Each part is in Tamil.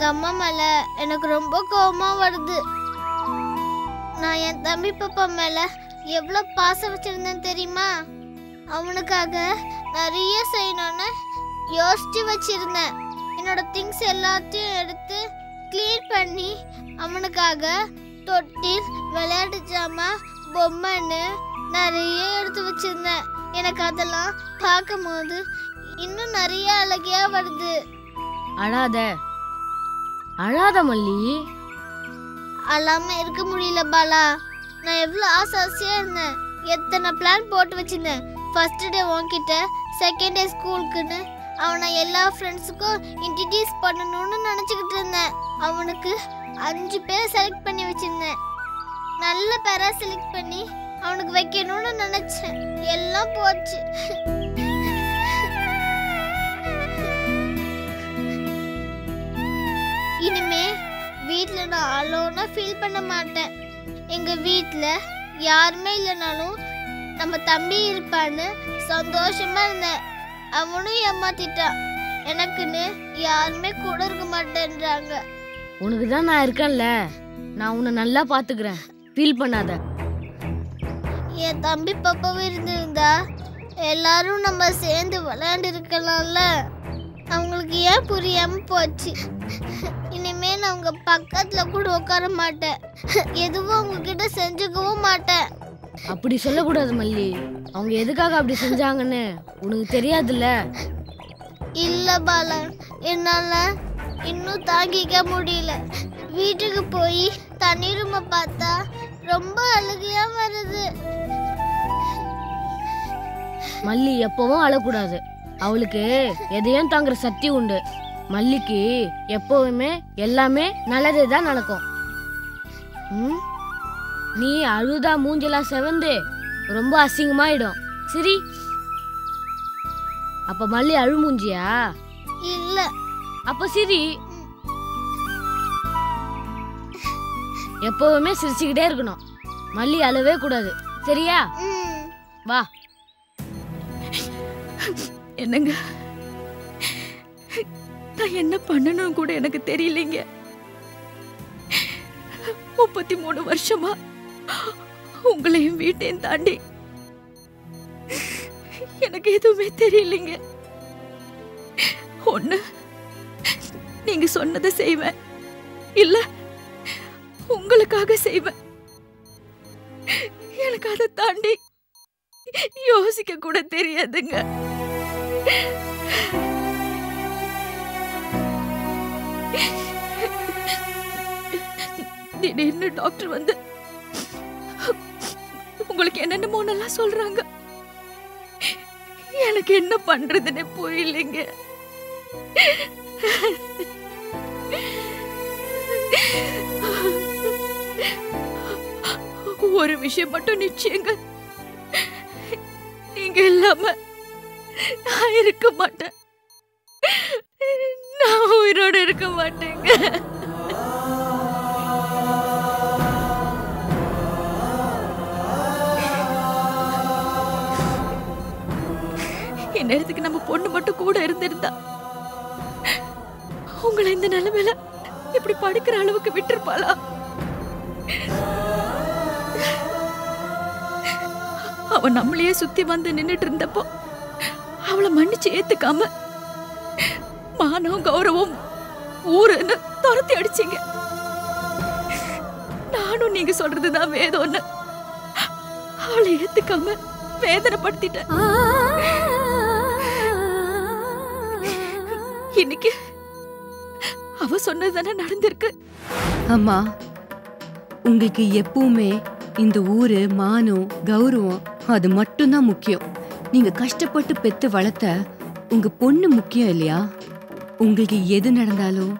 எங்க அம்மா மேல எனக்கு ரொம்ப கோவமா வருது. நான் என் தம்பி பாப்பா மேல எவ்வளவு பாசம் வச்சிருந்தேன் தெரியுமா? அவனுக்காக நிறைய செய்யணும்னு யோசிச்சு வச்சிருந்தேன். என்னோட திங்ஸ் எல்லாத்தையும் எடுத்து கிளீன் பண்ணி அவனுக்காக தொட்டில், விளையாட்டு ஜாமா, பொம்மைன்னு நிறைய எடுத்து வச்சிருந்தேன். எனக்கு அதெல்லாம் பார்க்கும் போது இன்னும் நிறைய அழகியா வருது. அழாத அழாத மல்லி. அழாம இருக்க முடியல பாலா. நான் எவ்வளவு ஆசையா இருந்தேன். எத்தனை பிளான் போட்டு வச்சிருந்தேன். ஃபர்ஸ்ட் டே உன்கிட்ட, செகண்ட் டே ஸ்கூலுக்குன்னு அவனை எல்லா ஃப்ரெண்ட்ஸுக்கும் இன்ட்ரடியூஸ் பண்ணணும்னு நினச்சிக்கிட்டு இருந்தேன். அவனுக்கு 5 பேர் செலக்ட் பண்ணி வச்சிருந்தேன். நல்ல பேரா செலக்ட் பண்ணி அவனுக்கு வைக்கணும்னு நினைச்சேன். எல்லாம் போச்சு. இனிமே வீட்டில் நான் அலோனா ஃபீல் பண்ண மாட்டேன். எங்க வீட்டில் யாருமே இல்லைனாலும் நம்ம தம்பி இருப்பான்னு சந்தோஷமா இருந்தேன். அவனும் ஏமாத்திட்டான். எனக்குன்னு யாருமே கூட இருக்க மாட்டேன்றாங்க. உனக்கு தான் நான் இருக்கேன்ல, நான் உன்னை நல்லா பாத்துக்கிறேன். ஃபீல் பண்ணாத. என் தம்பி பாப்பாவும் இருந்திருந்தா எல்லாரும் நம்ம சேர்ந்து விளையாண்டு இருக்கலாம்ல. அவங்களுக்கு ஏன் புரியாம போச்சு. இனிமே நான் உங்க பக்கத்துல கூட உட்கார மாட்டேன். எதுவும் உங்ககிட்ட செஞ்சுக்கவும் மாட்டேன். அப்படி சொல்லக்கூடாது மல்லி. அவங்க எதுக்காக அப்படி செஞ்சாங்கன்னு உனக்கு தெரியாதுல்ல. இல்ல பாலா, என்னால இன்னும் தாங்கிக்க முடியல. வீட்டுக்கு போய் தனி ரூமை பார்த்தா ரொம்ப அழுகையா வருது. மல்லி எப்பவும் அழக்கூடாது. அவளுக்கு எதையும் தாங்குற சக்தி உண்டு. மல்லிக்கு எப்பவுமே எல்லாமே நல்லதே தான் நடக்கும். நீ அழுதா மூஞ்செல்லாம் செவந்து ரொம்ப அசிங்கமாயிடும். சரி, அப்ப மல்லி அழு மூஞ்சியா? இல்ல. அப்ப சரி, எப்பவுமே சிரிச்சுக்கிட்டே இருக்கணும். மல்லி அழவே கூடாது. சரியா? வா. என்னங்க, நான் என்ன பண்ணணும் கூட எனக்கு தெரியலீங்க. 33 வருஷமா உங்களையும் வீட்டையும் தாண்டி எனக்கு எதுவுமே தெரியலீங்க. ஒண்ணு நீங்க சொன்னதை செய்வேன், இல்ல உங்களுக்காக செய்வேன். எனக்கு அதை தாண்டி யோசிக்க கூட தெரியாதுங்க. திடீர்னு டாக்டர் வந்து உங்களுக்கு என்னென்னமோ நல்லா சொல்றாங்க. எனக்கு என்ன பண்றதுன்னு புரியலைங்க. ஒரு விஷயம் மட்டும் நிச்சயங்க, நீங்க இல்லாம நான் இருக்க மாட்டேன். நான் உயிரோட இருக்க மாட்டேங்க. இந்நேரத்துக்கு நம்ம பொண்ணு மட்டும் கூட இருந்திருந்தா உங்களை இந்த நிலைமையில இப்படி படுக்கிற அளவுக்கு விட்டுருப்பாளா? அவ நம்மளையே சுத்தி வந்து நின்னுட்டு இருந்தப்போ அவளை மன்னிச்சு ஏத்துக்காம மானம் கௌரவம் ஊருன்னு துரத்தி அடிச்சீங்க. நானும் நீங்க சொல்றதுதான் வேதம்னு அவளை ஏத்துக்காம வேதனைப்படுத்திட்டேன். இன்னைக்கு அவ சொன்னதுதானே நடந்திருக்கு. அம்மா, உங்களுக்கு எப்பவுமே இந்த ஊரு, மானம், கௌரவம் அது மட்டும்தான் முக்கியம். நீங்க கஷ்டப்பட்டு பெத்து வளர்த்த உங்க பொண்ணு முக்கியம் இல்லையா? உங்களுக்கு எது நடந்தாலும்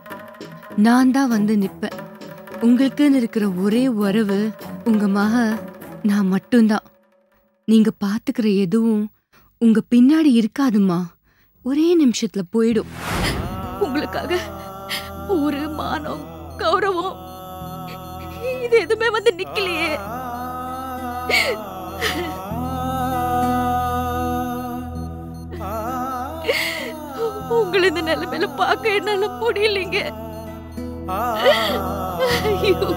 நான் தான் வந்து நிப்பேன். உங்களுக்குன்னு இருக்கிற ஒரே உறவு உங்க மக நான் மட்டும்தான். நீங்க பாத்துக்கிற எதுவும் உங்க பின்னாடி இருக்காதுமா, ஒரே நிமிஷத்துல போயிடும். உங்களுக்காக ஊரு, மானம், கௌரவம் இது எதுவுமே வந்து நிக்கலையே. உங்களை இந்த நிலைமையில பார்க்க என்னால முடியலைங்க. ஐயோ.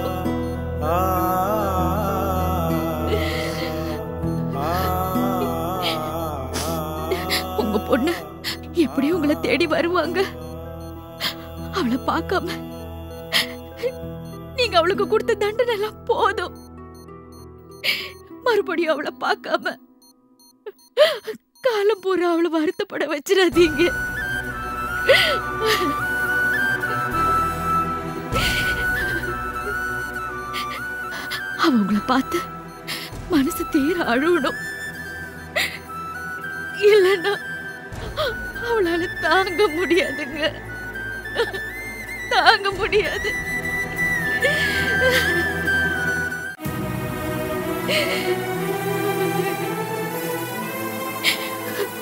உங்க பொண்ணு எப்படி உங்களை தேடி வருவாங்க? அவளை பார்க்காம நீங்க அவளுக்கு கொடுத்த தண்டனை எல்லாம் போதும். மறுபடியும் அவளை பார்க்காம காலம் பூரா அவளை வருத்தப்பட வச்சிடாதீங்க. அவங்கள பார்த்து மனசு தேர அழுவணும். இல்லைன்னா அவளால தாங்க முடியாதுங்க, தாங்க முடியாது.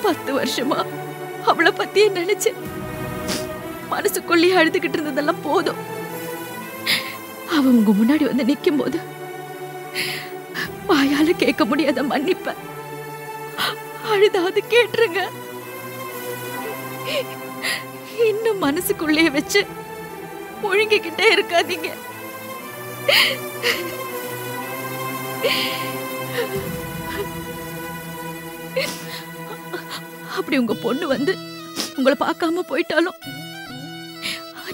10 வருஷமா அவளை பத்தியே நினைச்சு மனசுக்குள்ளேயே அழுதுகிட்டு இருந்ததெல்லாம் போதும். அவ உங்க முன்னாடி வந்து நிக்கும் போது வாயால கேட்க முடியாத மன்னிப்ப அழுதாவது கேட்டுருங்க. இன்னும் மனசுக்குள்ளேயே வச்சு ஒழுங்கிக்கிட்டே இருக்காதீங்க. அப்படி உங்க பொண்ணு வந்து உங்களை பார்க்காம போயிட்டாலும்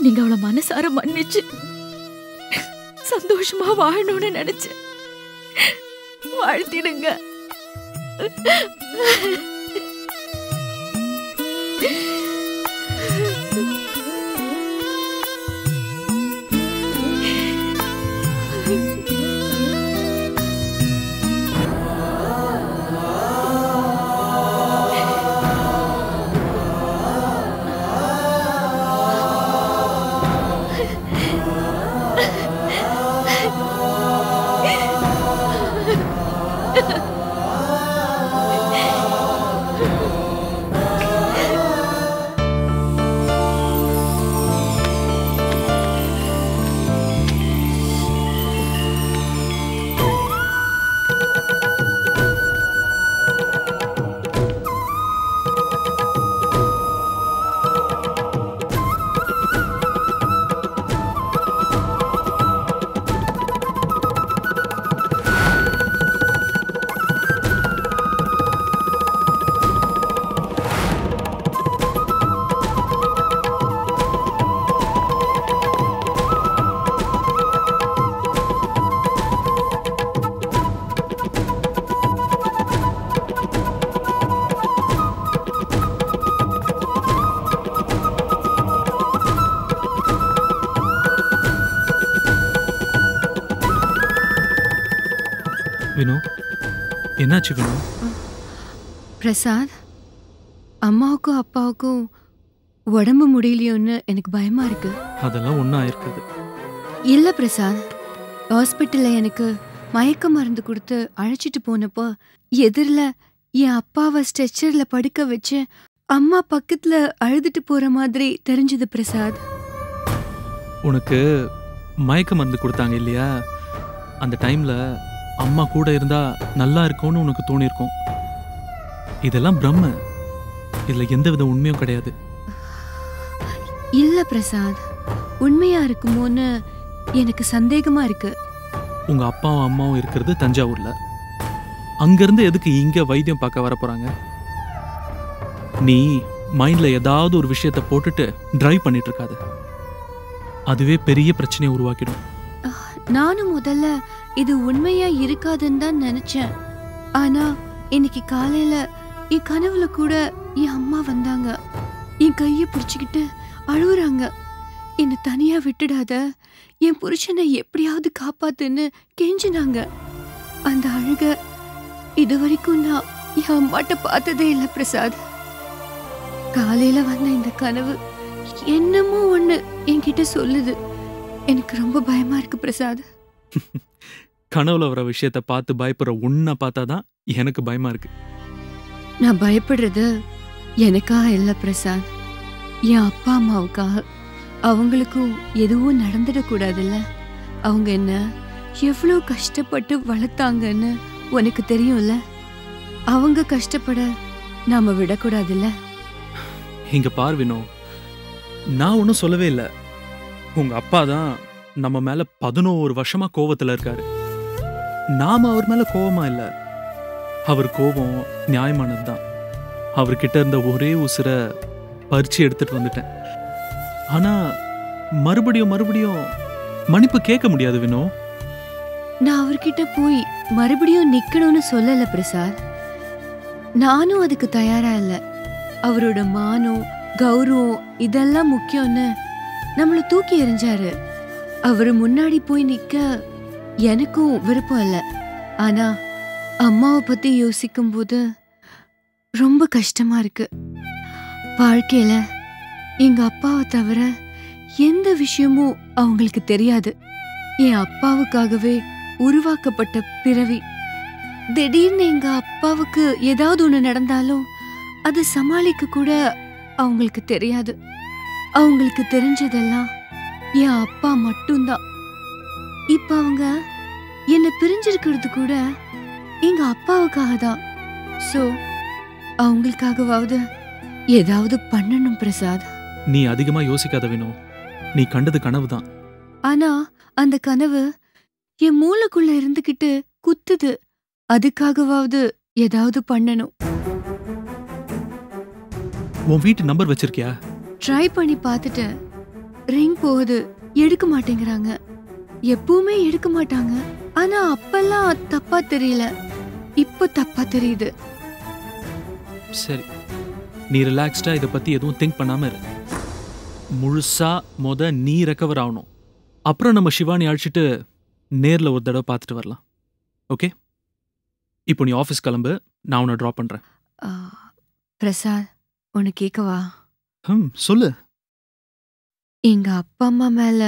நீங்க அவளை மனசார மன்னிச்சு சந்தோஷமா வாழணும்னு நினைச்சு வாழ்த்திடுங்க. வினு, என்னாச்சு வினு? பிரசாத், அம்மாவுக்கும் அப்பாவுக்கும் உடம்பு முடியலையோன்னு எனக்கு பயமா இருக்கு. அதெல்லாம் ஒன்றும் ஆயிருக்காது. இல்ல பிரசாத், ஹாஸ்பிட்டல்ல எனக்கு மயக்க மருந்து கொடுத்து அழைச்சிட்டு போனப்போ எதிரில் என் அப்பாவை ஸ்ட்ரெச்சர்ல படுக்க வச்சு அம்மா பக்கத்துல அழுதுட்டு போற மாதிரி தெரிஞ்சது பிரசாத். உனக்கு மயக்க மருந்து கொடுத்தாங்க இல்லையா? அந்த டைம்ல அம்மா கூட இருந்தா நல்லா இருக்கும்னு உனக்கு தோணிருக்கும். இதெல்லாம் பிரம்ம. இதுல எந்தவித உண்மையும் கிடையாது. இல்ல பிரசாத், உண்மையா இருக்குமோன்னு எனக்கு சந்தேகமா இருக்கு. உங்க அப்பாவும் அம்மாவும் இருக்கிறது தஞ்சாவூர்ல. அங்கிருந்து எதுக்கு இங்க வைத்தியம் பார்க்க வர போறாங்க? நீ மைண்ட்ல ஏதாவது ஒரு விஷயத்தை போட்டுட்டு டிரைவ் பண்ணிட்டு இருக்காது. அதுவே பெரிய பிரச்சனையை உருவாக்கிடும். நானும் முதல்ல இது உண்மையா இருக்காதுன்னு தான் நினைச்சேன். ஆனா இன்னைக்கு காலையில என் கனவுல கூட என் அம்மா வந்தாங்க. என் கைய பிடிச்சுக்கிட்டு அழுகுறாங்க. என்னை தனியா விட்டுடாத, என் புருஷனை எப்படியாவது காப்பாத்துன்னு கெஞ்சினாங்க. அந்த அழுக இது வரைக்கும் நான் என் அம்மாட்ட பார்த்ததே இல்லை பிரசாத். காலையில வந்த இந்த கனவு என்னமோ ஒண்ணு என்கிட்ட சொல்லுது. எனக்கு ரொம்ப பயமா இருக்கு பிரசாத். கனவுல வர விஷயத்த பார்த்து பயப்படுற உன்னை பார்த்தாதான் எனக்கு பயமா இருக்கு. நான் பயப்படுறது எனக்காக இல்ல பிரசாத், என் அப்பா அம்மாவுக்காக. அவங்களுக்கும் எதுவும் நடந்துடக்கூடாதுல்ல. அவங்க என்ன எவ்வளோ கஷ்டப்பட்டு வளர்த்தாங்கன்னு உனக்கு தெரியும்ல. அவங்க கஷ்டப்பட நாம விடக்கூடாதுல்ல. இங்க பார் வினோ, நான் ஒன்றும் சொல்லவே இல்லை. உங்க அப்பா தான் நம்ம மேல 11 வருஷமா கோவத்துல இருக்காரு. நாம அவர் மேல கோவமா இல்ல. அவர் கோபம் நியாயமானதுதான். அவர்கிட்ட இருந்த ஒரே உசுரை பறிச்சு எடுத்துட்டு வந்துட்டேன். ஆனா மறுபடியும் மன்னிப்பு கேட்க முடியாது வினோ. நான் அவர்கிட்ட போய் மறுபடியும் நிக்கணும்னு சொல்லல பிரசாத். நானும் அதுக்கு தயாரா இல்ல. அவரோட மானம் கௌரவம் இதெல்லாம் முக்கியம்னு நம்மள தூக்கி எறிஞ்சாரு. அவரு முன்னாடி போய் நிக்க எனக்கும் விருப்பம் இல்ல. ஆனா அம்மாவை பத்தி யோசிக்கும் போது ரொம்ப கஷ்டமா இருக்கு. வாழ்க்கையில எங்க அப்பாவை தவிர எந்த விஷயமும் அவங்களுக்கு தெரியாது. என் அப்பாவுக்காகவே உருவாக்கப்பட்ட பிறவி. திடீர்னு எங்க அப்பாவுக்கு ஏதாவது ஒண்ணு நடந்தாலும் அது சமாளிக்க கூட அவங்களுக்கு தெரியாது. அவங்களுக்கு தெரிஞ்சதெல்லாம் என் அப்பா மட்டும்தான். இப்ப அவங்க என்ன பிரிஞ்சிருக்கிறது கூட எங்க அப்பாவுக்காக தான். சோ அவங்களுக்காகவாவது ஏதாவது பண்ணணும் பிரசாத். நீ அதிகமா யோசிக்காத வினோ. நீ கண்டது கனவுதான். ஆனா அந்த கனவு என் மூளைக்குள்ள இருந்துகிட்டு குத்துது. அதுக்காகவாவது ஏதாவது பண்ணணும். உன் வீட்டு நம்பர் வச்சிருக்கியா? ட்ரை பண்ணி பார்த்துட்டு ரிங் போகுது, எடுக்க மாட்டேங்கிறாங்க. எப்பவுமே எடுக்க மாட்டாங்க. ஆனா அப்பெல்லாம் தப்பா தெரியல, இப்ப தப்பா தெரியுது. சரி, நீ ரிலாக்ஸ்டா இதை பத்தி எதுவும் திங்க் பண்ணாம இரு. முழுசா நீ ரெக்கவர் ஆகணும். அப்புறம் நம்ம சிவானி அழைச்சிட்டு நேர்ல ஒரு தடவை பார்த்துட்டு வரலாம். ஓகே? இப்போ நீ ஆஃபீஸ் கிளம்பு, நான் உன்னை ட்ராப் பண்றேன். பிரசாத், உன்னை கேட்கவா? சொல்லு. எங்க அப்பா அம்மா மேல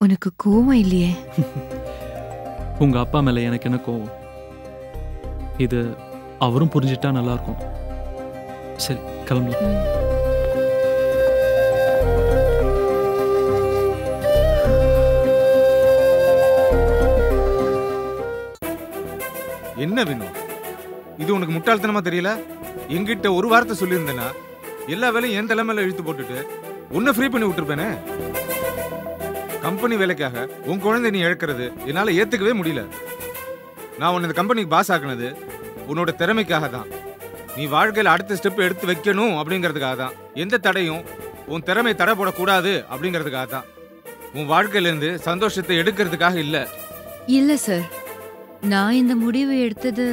உனக்கு கோவம் இல்லையே? உங்க அப்பா மேல எனக்கு என்ன கோவம்? இது அவரும் புரிஞ்சிட்டா நல்லா இருக்கும். சரி, கிளம்பலாம். என்ன வேணும்? இது உனக்கு முட்டாள்தனமா தெரியல? என்கிட்ட ஒரு வார்த்தை சொல்லியிருந்தேன்னா எல்லா வேலையும் என் தலைமையில இழுத்து போட்டுட்டு உன்னை ஃப்ரீ பண்ணி விட்டுருப்பேனே. கம்பெனி வேலைக்காக உன் குழந்தை நீ இழக்கிறது என்னால ஏத்துக்கவே முடியல. நான் உன்னை இந்த கம்பெனிக்கு பாஸ் ஆக்குனது உன்னோட திறமைக்காக தான். நீ வாழ்க்கையில் அடுத்த ஸ்டெப் எடுத்து வைக்கணும் அப்படிங்கிறதுக்காக தான். எந்த தடையும் உன் திறமை தடை போடக்கூடாது அப்படிங்கிறதுக்காக தான். உன் வாழ்க்கையிலேருந்து சந்தோஷத்தை எடுக்கிறதுக்காக இல்லை. இல்ல சார், நான் இந்த முடிவை எடுத்தது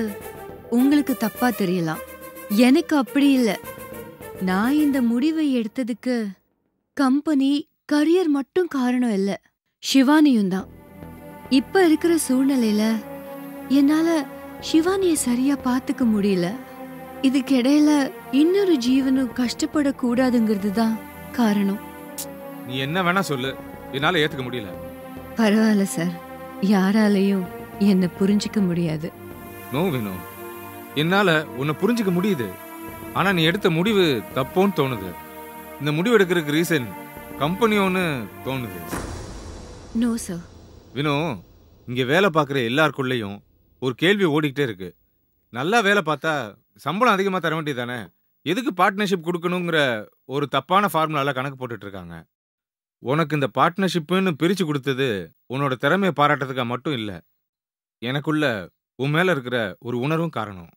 உங்களுக்கு தப்பா தெரியலாம். எனக்கு அப்படி இல்ல. நான் இந்த முடிவை எடுத்ததுக்கு கம்பெனி கரியர் மட்டும் காரணம் இல்ல, சிவானியும் தான். இப்ப இருக்கிற சூழ்நிலையில என்னால சிவானிய சரியா பாத்துக்க முடியல. இதுக்கிடையில இன்னொரு ஜீவனும் கஷ்டப்படக்கூடாதுங்கிறது தான் காரணம். நீ என்ன வேணா சொல்லு, என்னால ஏத்துக்க முடியல. பரவாயில்ல சார், யாராலையும் என்ன புரிஞ்சுக்க முடியாது. நோ வினோ, என்னால உன்னை புரிஞ்சுக்க முடியுது. ஆனா நீ எடுத்த முடிவு தப்போன்னு தோணுது. இந்த முடிவு எடுக்கிறதுக்கு ரீசன் கம்பெனியோன்னு தோணுது. No sir. வினோ, இங்க வேலை பார்க்குற எல்லாருக்குள்ளேயும் ஒரு கேள்வி ஓடிக்கிட்டே இருக்கு. நல்லா வேலை பார்த்தா சம்பளம் அதிகமாக தர வேண்டியது தானே? எதுக்கு பார்ட்னர்ஷிப் கொடுக்கணுங்கிற ஒரு தப்பான ஃபார்முலால கணக்கு போட்டுட்டு இருக்காங்க. உனக்கு இந்த பார்ட்னர்ஷிப்புன்னு பிரித்து கொடுத்தது உன்னோட திறமையை பாராட்டுறதுக்காக மட்டும் இல்லை. எனக்குள்ள உன் மேலே இருக்கிற ஒரு உணர்வும் காரணம்.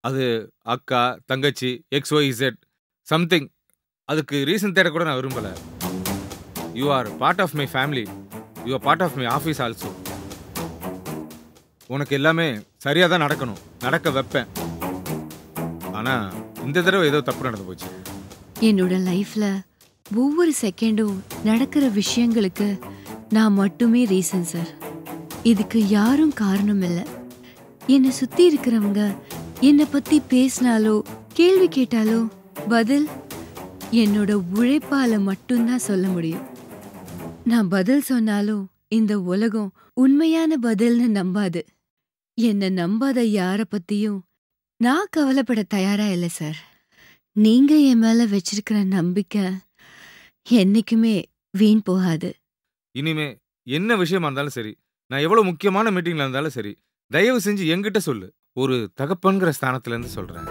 அது அக்கா, தங்கச்சி, XYZ சம்திங். அதுக்கு ரீசன் தேட கூட நான் விரும்பலை. You are part of my family. You are part of my office also. உனக்கு எல்லாமே சரியாக தான் நடக்கணும், நடக்க வைப்பேன். ஆனால் இந்த தடவை ஏதோ தப்பு நடந்து போச்சு. என்னோட லைஃப்ல ஒவ்வொரு செகண்டும் நடக்கிற விஷயங்களுக்கு நான் மட்டுமே ரீசன் சார். இதுக்கு யாரும் காரணம் இல்லை. என்னை சுத்தி இருக்கிறவங்க என்னை பத்தி பேசினாலோ கேள்வி கேட்டாலோ பதில் என்னோட உழைப்பால மட்டும்தான் சொல்ல முடியும். நான் பதில் சொன்னாலும் இந்த உலகம் உண்மையான பதில்னு நம்பாது. என்னை நம்பாத யார பத்தியும் நான் கவலைப்பட தயாரா இல்லை சார். நீங்க என் மேல வச்சிருக்கிற நம்பிக்கை என்னைக்குமே வீண் போகாது. இனிமே என்ன விஷயமா இருந்தாலும் சரி, நான் எவ்வளவு முக்கியமான மீட்டிங்ல இருந்தாலும் சரி, தயவு செஞ்சு என்கிட்ட சொல்லு. ஒரு தகப்பன்கிற ஸ்தானத்துல இருந்து சொல்றேன்.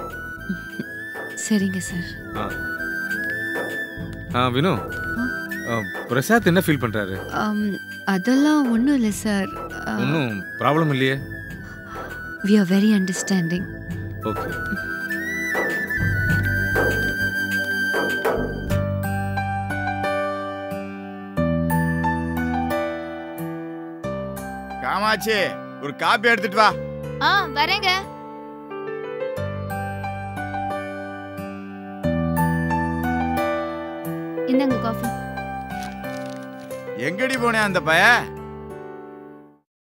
சரிங்க சார். வினோ, பிரசாத் என்ன ஃபீல் பண்றாரு? அதெல்லாம் ஒன்றும் இல்லை சார். ஒன்றும் ப்ராப்ளம் இல்லையே. We are very understanding. Okay. Kamakshi, ஒரு காப்பி எடுத்துட்டு வா. வரேங்க. இந்தாங்க காஃபி. எங்கடி போனே அந்த பைய?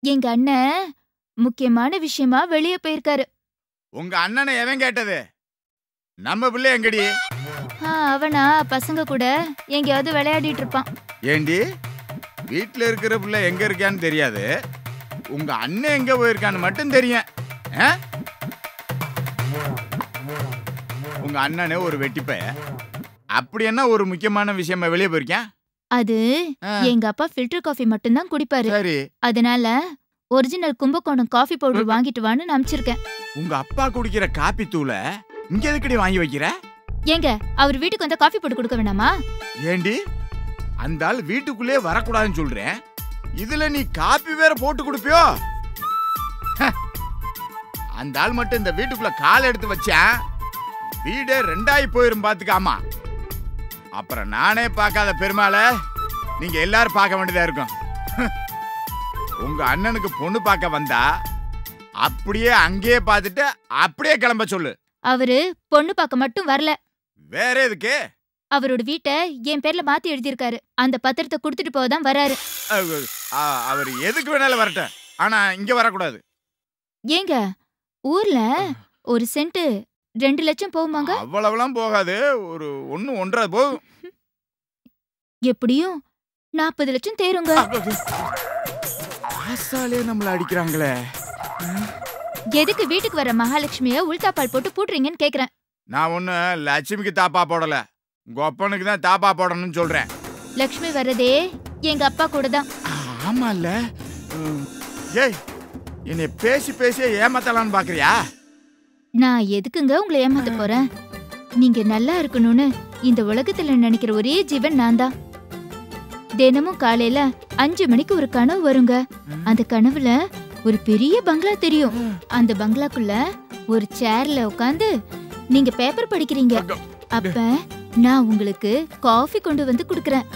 எங்க அண்ணன் முக்கியமான விஷயமா வெளியே போயிருக்காரு. உங்க அண்ணனை எவன் கேட்டது? நம்ம பிள்ளை எங்கடி? அவனா பசங்க கூட எங்கேயாவது விளையாடிட்டு இருப்பான். ஏண்டி, வீட்டுல இருக்கிற பிள்ளை எங்க இருக்கான்னு தெரியாது, உங்க அண்ணன் எங்க போயிருக்கான்னு மட்டும் தெரியும். உங்க அண்ணனே ஒரு வெட்டிப்பைய. அப்படி என்ன ஒரு முக்கியமான விஷயமா வெளியே போயிருக்கேன்? அது எங்க அப்பா ஃபில்டர் காஃபி மட்டும்தான் குடிப்பாரு. சரி, அதனால ஒரிஜினல் கும்பகோணம் காஃபி பவுடர் வாங்கிட்டு வான்னு நம்பிச்சிருக்கேன். உங்க அப்பா குடிக்கிற காப்பி தூளை இங்க எதுக்கடி வாங்கி வைக்கிற? ஏங்க, அவர் வீட்டுக்கு வந்தா காஃபி போட்டு கொடுக்க வேணாமா? ஏண்டி, அந்த ஆள் வீட்டுக்குள்ளே வரக்கூடாதுன்னு சொல்றேன், இதுல நீ காப்பி வேற போட்டு கொடுப்பியோ? அந்த ஆள் மட்டும் இந்த வீட்டுக்குள்ள கால் எடுத்து வச்சா வீடே ரெண்டாயி போயிரும் பாத்துக்காமா. அப்புறம் நானே பார்க்காத பெருமாள நீங்க எல்லாரும் பார்க்க வேண்டியதா இருக்கும். உங்க அண்ணனுக்கு பொண்ணு பார்க்க வந்தா அப்படியே அங்கேயே பார்த்துட்டு அப்படியே கிளம்ப சொல்லு. அவரு பொண்ணு பார்க்க மட்டும் வரல. வேற எதுக்கு? அவரோட வீட்டை என் பேர்ல மாத்தி எழுதியிருக்காரு. அந்த பத்திரத்தை கொடுத்துட்டு போதான் வராரு. அவர் எதுக்கு வேணாலும் வரட்டும், ஆனா இங்க வரக்கூடாது. ஏங்க, ஊர்ல ஒரு சென்ட் 2 லட்சம் போகுமாங்க? அவ்வளவுலாம் போகாது, ஒரு 1.5 போகும். எப்படியும் 40 லட்சம் தேருங்க. ஆசாலே நம்மள அடிக்கிறாங்களே. எதுக்கு வீட்டுக்கு வர மகாலட்சுமிய உள்தாப்பால் போட்டு பூட்டுறீங்கன்னு கேக்குறேன். நான் ஒண்ணு லட்சுமிக்கு தாப்பா போடல, கொப்பனுக்கு தான் தாப்பா போடணும்னு சொல்றேன். லட்சுமி வர்றதே எங்க அப்பா கூட தான். ஆமா இல்ல? ஏய், என்னை பேசி பேசி ஏமாத்தலான்னு பாக்குறியா? நான் எதுக்குங்க உங்களை ஏமாத்த போறேன்? நீங்க நல்லா இருக்கணும்னு இந்த உலகத்துல நினைக்கிற ஒரே ஜீவன் நான் தான். தினமும் காலையில 5 மணிக்கு ஒரு கனவு வருங்க. அந்த கனவுல ஒரு பெரிய பங்களா தெரியும். அந்த பங்களாக்குள்ள ஒரு சேர்ல உட்காந்து நீங்க பேப்பர் படிக்கிறீங்க. அப்ப நான் உங்களுக்கு காஃபி கொண்டு வந்து குடுக்கறேன்.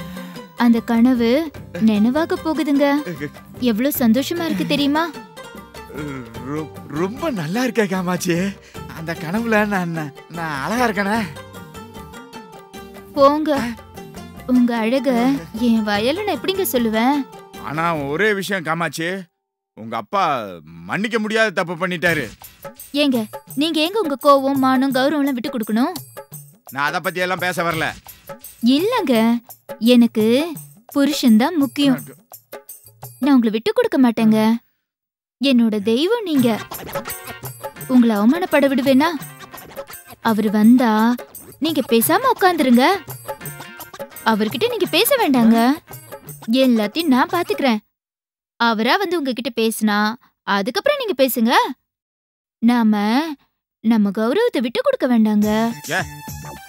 அந்த கனவு நினைவாக போகுதுங்க. எவ்வளவு சந்தோஷமா இருக்கு தெரியுமா? ரொம்ப நல்லா இருக்கே காமாட்சி. அந்த கனவுல நான் அழகா இருக்கனே. போங்க, உங்க அழக என் வயல நான் எப்படிங்க சொல்லுவேன்? ஆனா ஒரே விஷயம் காமாட்சி, உங்க அப்பா மன்னிக்க முடியாத தப்பு பண்ணிட்டாரு. ஏங்க, நீங்க எங்க உங்க கோவம் மானம் கௌரவம் எல்லாம் விட்டு கொடுக்கணும்? நான் அத பத்தி எல்லாம் பேச வரல. இல்லங்க, எனக்கு புருஷன் தான் முக்கியம். நான் உங்களை விட்டு கொடுக்க மாட்டேங்க. என்னோட தெய்வம் நீங்க. உங்களை அவமானப்பட விடுவேனா? அவரு வந்தா நீங்க பேசாம உட்காந்துருங்க. அவர்கிட்ட நீங்க பேச வேண்டாங்க. எல்லாத்தையும் நான் பாத்துக்கிறேன். அவரா வந்து உங்ககிட்ட பேசினா அதுக்கப்புறம் நீங்க பேசுங்க. நம்ம கௌரவத்தை விட்டு கொடுக்க வேண்டாங்க.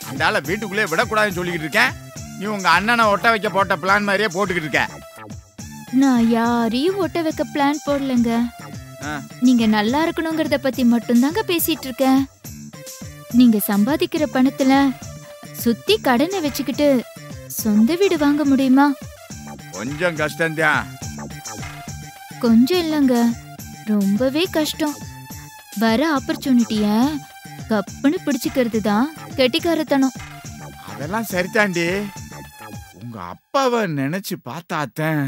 அந்த ஆளை வீட்டுக்குள்ளே விடக்கூடாதுன்னு சொல்லிக்கிட்டு இருக்கேன். நீ உங்க அண்ணனை ஒட்ட வைக்க போட்ட பிளான் மாதிரியே போட்டுக்கிட்டு இருக்க. நான் யாரையும் ஒட்ட வைக்க பிளான் போடலங்க. நீங்க நல்லா இருக்கணுங்கிறத பத்தி மட்டும்தாங்க பேசிட்டு இருக்கேன். நீங்க சம்பாதிக்கிற பணத்துல சுத்தி கடனை வச்சுக்கிட்டு சொந்த வீடு வாங்க முடியுமா? கொஞ்சம் கஷ்டம்தான். கொஞ்சம் இல்லங்க, ரொம்பவே கஷ்டம். வர ஆப்பர்ச்சுனிட்டிய கப்புன்னு பிடிச்சுக்கிறது தான் கெட்டிக்காரத்தனம். அதெல்லாம் சரிதாண்டி. உங்க அப்பாவை நினைச்சு பார்த்தாத்தேன்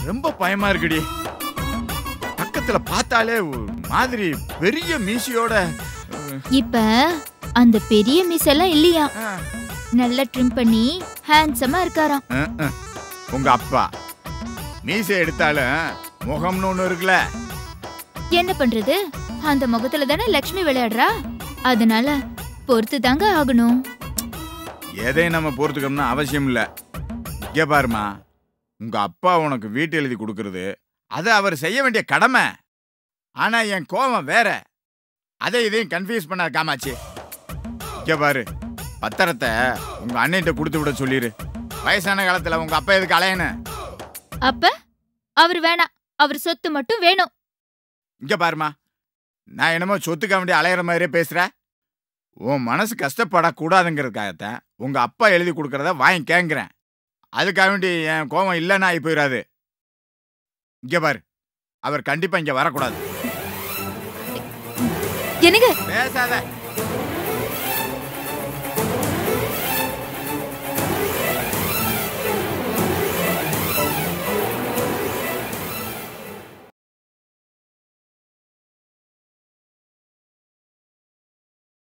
ரொம்ப பயமா இருக்குடி. பக்கத்துல பார்த்தாலே ஒரு மாதிரி பெரிய மீசையோட. இப்ப அந்த பெரிய மீசெல்லாம் இல்லையா, நல்லா ட்ரிம் பண்ணி ஹேண்ட்ஸமா இருக்காராம். உங்க அப்பா மீசை எடுத்தாலும் முகம்னு ஒண்ணு இருக்குல்ல. என்ன பண்றது, அந்த முகத்துல தானே லட்சுமி விளையாடுறா. அதனால பொறுத்து தாங்க ஆகணும். எதையும் நம்ம பொறுத்துக்கணும்னு அவசியம் இல்ல. இங்க பாருமா, உங்க அப்பா உனக்கு வீட்டு எழுதி கொடுக்கறது அது அவர் செய்ய வேண்டிய கடமை. ஆனா என் கோபம் வேற. அதை இதையும் கன்ஃபியூஸ் பண்ண காமாச்சு. இங்க பாரு, பத்திரத்தை உங்க அண்ணன்ட்ட கொடுத்து விட சொல்லிரு. வயசான காலத்துல உங்க அப்பா எதுக்கு அலையணும்? அப்ப அவர் வேணாம், அவர் சொத்து மட்டும் வேணும். இங்க பாருமா, நான் என்னமோ சொத்துக்க வேண்டிய அலையிற மாதிரியே பேசுற. உன் மனசு கஷ்டப்படக்கூடாதுங்கிறதுக்காகத்தான் உங்க அப்பா எழுதி கொடுக்கறத வாங்கி கேங்கிறேன். அதுக்காக வேண்டி என் கோபம் இல்லைன்னா ஆகி போயிடாது. இங்க பாரு, அவர் கண்டிப்பா இங்க வரக்கூடாது. என்னங்க பேசாத.